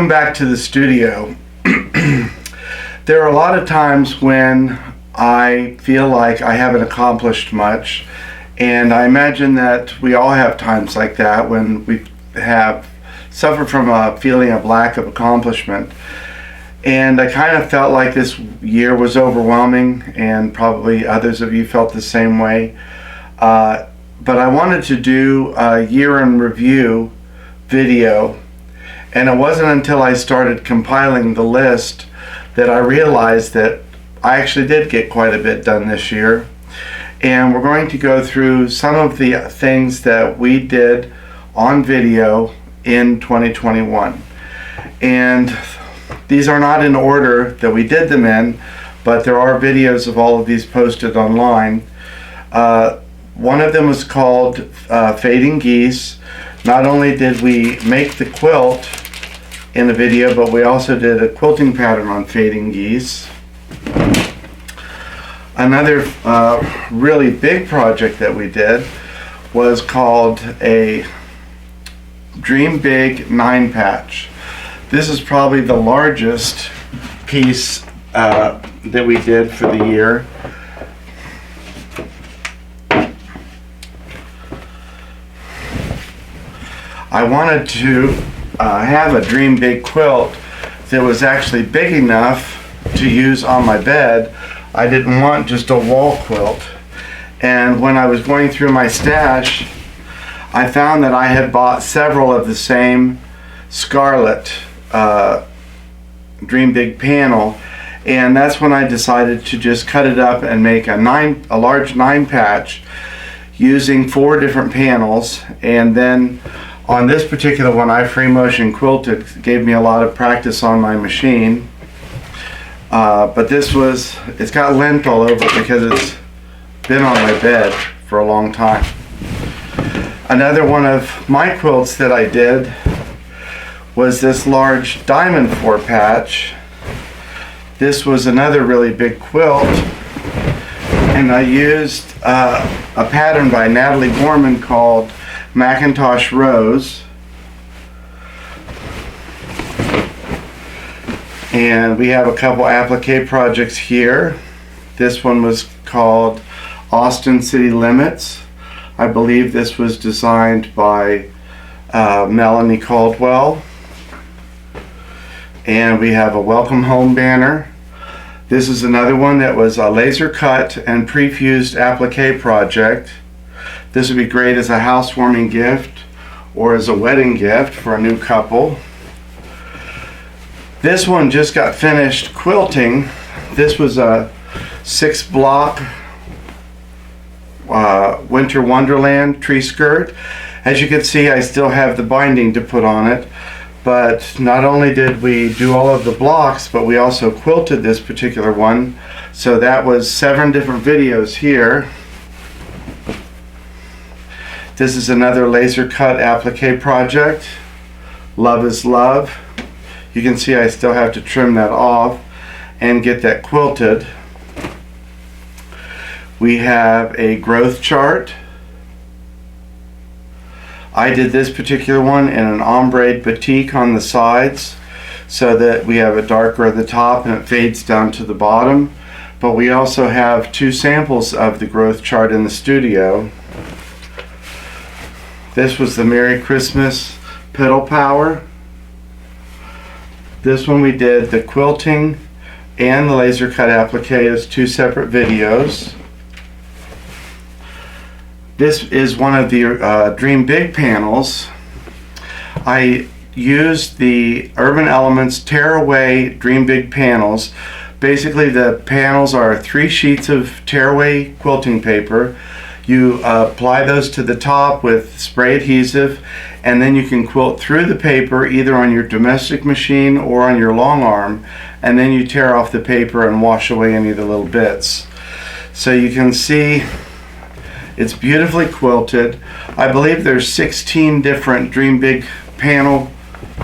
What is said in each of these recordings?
Welcome back to the studio. There are a lot of times when I feel like I haven't accomplished much, and I imagine that we all have times like that when we have suffered from a feeling of lack of accomplishment. And I kind of felt like this year was overwhelming, and probably others of you felt the same way. But I wanted to do a year in review video, and it wasn't until I started compiling the list that I realized that I actually did get quite a bit done this year. And we're going to go through some of the things that we did on video in 2021. And these are not in order that we did them in, but there are videos of all of these posted online. One of them was called Fading Geese. Not only did we make the quilt in the video, but we also did a quilting pattern on fading geese. Another really big project that we did was called a Dream Big 9-patch. This is probably the largest piece that we did for the year. I wanted to have a Dream Big quilt that was actually big enough to use on my bed. I didn't want just a wall quilt. And when I was going through my stash, I found that I had bought several of the same Scarlet Dream Big panel, and that's when I decided to just cut it up and make a large 9-patch using 4 different panels. And then on this particular one, I free motion quilted. It gave me a lot of practice on my machine. But it's got lint all over it because it's been on my bed for a long time. Another one of my quilts that I did was this large diamond 4-patch. This was another really big quilt, and I used a pattern by Natalie Gorman called Macintosh Rose. And we have a couple applique projects here. This one was called Austin City Limits. I believe this was designed by Melanie Caldwell. And we have a Welcome Home banner. This is another one that was a laser cut and pre-fused applique project. This would be great as a housewarming gift or as a wedding gift for a new couple. This one just got finished quilting. This was a 6-block Winter Wonderland tree skirt. As you can see, I still have the binding to put on it. But not only did we do all of the blocks, but we also quilted this particular one. So that was 7 different videos here. This is another laser cut applique project. Love is Love. You can see I still have to trim that off and get that quilted. We have a growth chart. I did this particular one in an ombre batik on the sides so that we have a darker at the top and it fades down to the bottom. But we also have 2 samples of the growth chart in the studio. This was the Merry Christmas Pedal Power. This one we did the quilting and the laser cut applique as 2 separate videos. This is one of the Dream Big panels. I used the Urban Elements Tearaway Dream Big panels. Basically, the panels are 3 sheets of tearaway quilting paper. You apply those to the top with spray adhesive, and then you can quilt through the paper either on your domestic machine or on your long arm, and then you tear off the paper and wash away any of the little bits. So you can see it's beautifully quilted. I believe there's 16 different Dream Big panel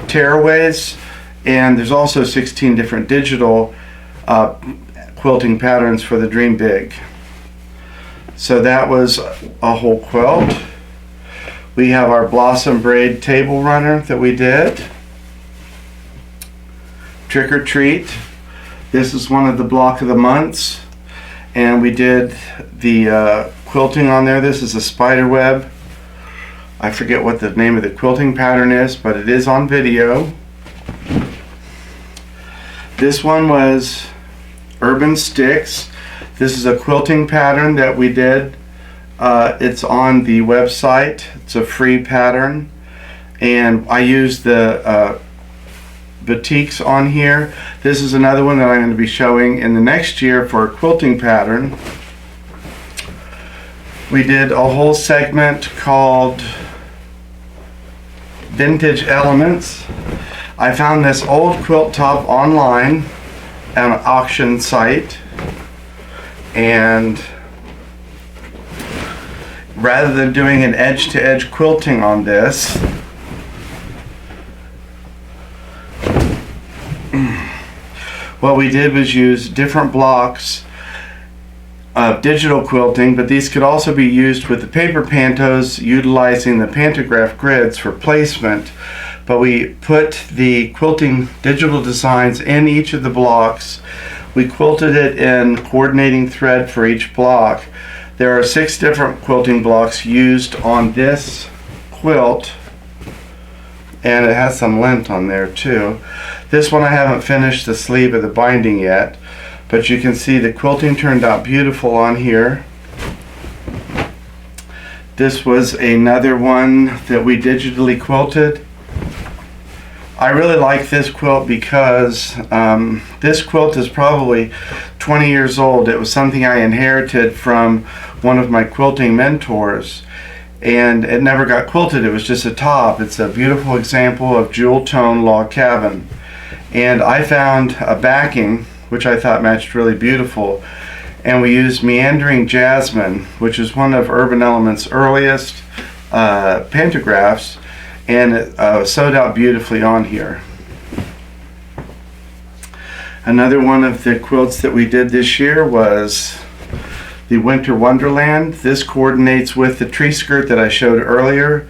tearaways, and there's also 16 different digital quilting patterns for the Dream Big. So that was a whole quilt. We have our Blossom Braid table runner that we did. Trick or Treat. This is one of the block of the months, and we did the quilting on there. This is a spider web. I forget what the name of the quilting pattern is, but it is on video. This one was Urban Sticks. This is a quilting pattern that we did. It's on the website. It's a free pattern, and I used the batiks on here. This is another one that I'm going to be showing in the next year for a quilting pattern. We did a whole segment called Vintage Elements. I found this old quilt top online on an auction site, and rather than doing an edge-to-edge quilting on this, what we did was use different blocks of digital quilting, but these could also be used with the paper pantos, utilizing the pantograph grids for placement. But we put the quilting digital designs in each of the blocks. We quilted it in coordinating thread for each block. There are 6 different quilting blocks used on this quilt, and it has some lint on there too. This one I haven't finished the sleeve of the binding yet, but you can see the quilting turned out beautiful on here. This was another one that we digitally quilted. I really like this quilt because this quilt is probably 20 years old. It was something I inherited from one of my quilting mentors, and it never got quilted. It was just a top. It's a beautiful example of jewel tone log cabin, and I found a backing which I thought matched really beautiful, and we used Meandering Jasmine, which is one of Urban Element's earliest pantographs, and it sewed out beautifully on here. Another one of the quilts that we did this year was the Winter Wonderland. This coordinates with the tree skirt that I showed earlier.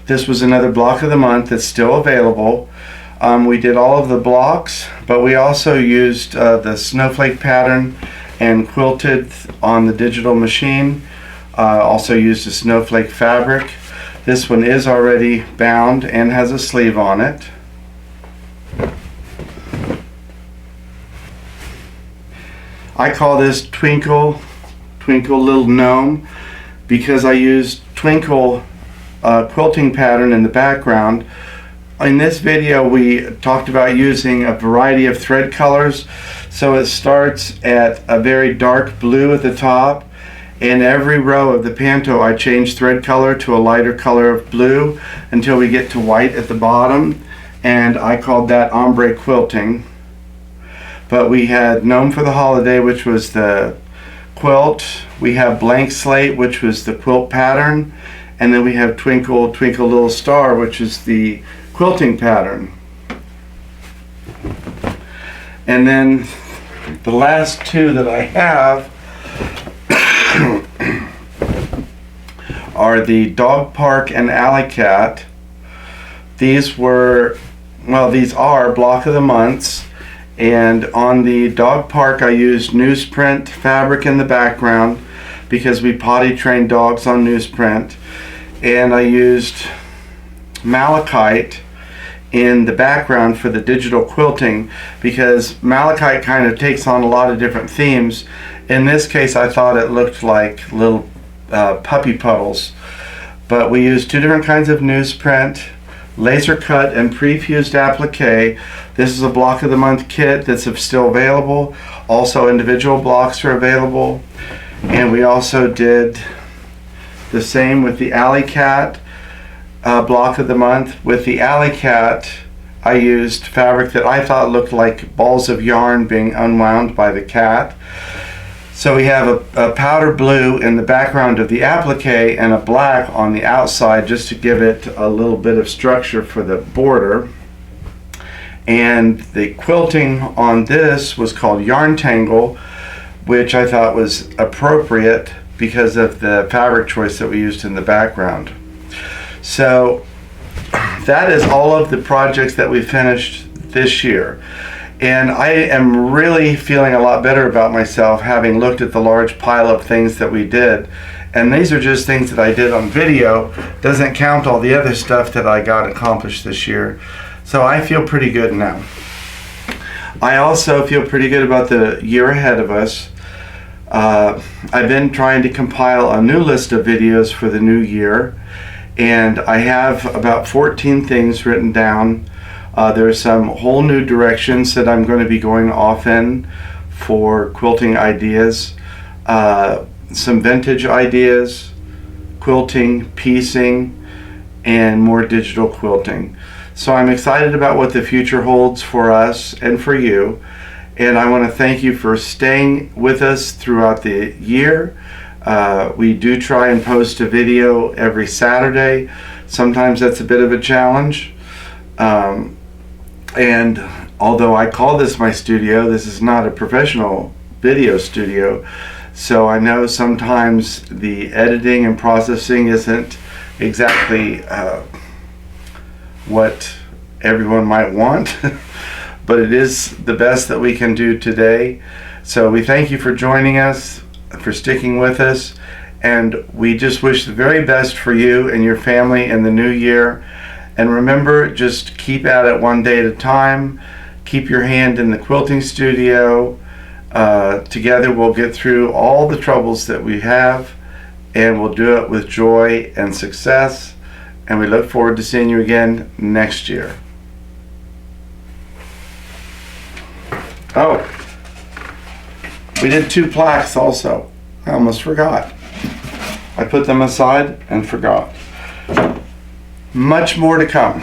This was another block of the month that's still available. We did all of the blocks, but we also used the snowflake pattern and quilted on the digital machine. Also used a snowflake fabric. This one is already bound and has a sleeve on it. I call this Twinkle Little Gnome because I used Twinkle quilting pattern in the background. In this video we talked about using a variety of thread colors. So it starts at a very dark blue at the top. In every row of the panto I change thread color to a lighter color of blue until we get to white at the bottom, and I called that ombre quilting. But we had Gnome for the Holiday, which was the quilt. We have Blank Slate, which was the quilt pattern, and then we have Twinkle Twinkle Little Star, which is the quilting pattern. And then the last 2 that I have are the Dog Park and Alley Cat. These are block of the months, and on the Dog Park I used newsprint fabric in the background because we potty trained dogs on newsprint, and I used malachite in the background for the digital quilting because malachite kind of takes on a lot of different themes. In this case I thought it looked like little puppy puddles, but we used 2 different kinds of newsprint, laser cut and pre-fused applique. This is a block of the month kit that's still available. Also individual blocks are available, and we also did the same with the Alley Cat block of the month. With the Alley Cat I used fabric that I thought looked like balls of yarn being unwound by the cat. So we have a powder blue in the background of the applique and a black on the outside just to give it a little bit of structure for the border. And the quilting on this was called Yarn Tangle, which I thought was appropriate because of the fabric choice that we used in the background. So that is all of the projects that we finished this year. And I am really feeling a lot better about myself, having looked at the large pile of things that we did. And these are just things that I did on video. Doesn't count all the other stuff that I got accomplished this year. So I feel pretty good now. I also feel pretty good about the year ahead of us. I've been trying to compile a new list of videos for the new year, and I have about 14 things written down. There are some whole new directions that I'm going to be going off in for quilting ideas, some vintage ideas, quilting, piecing, and more digital quilting. So I'm excited about what the future holds for us and for you. And I want to thank you for staying with us throughout the year. We do try and post a video every Saturday. Sometimes that's a bit of a challenge. And although I call this my studio, this is not a professional video studio. So I know sometimes the editing and processing isn't exactly what everyone might want. But it is the best that we can do today. So we thank you for joining us, for sticking with us, and we just wish the very best for you and your family in the new year. And remember, just keep at it one day at a time. Keep your hand in the quilting studio. Together we'll get through all the troubles that we have, and we'll do it with joy and success. And we look forward to seeing you again next year. Oh, we did 2 plaques also. I almost forgot. I put them aside and forgot. Much more to come.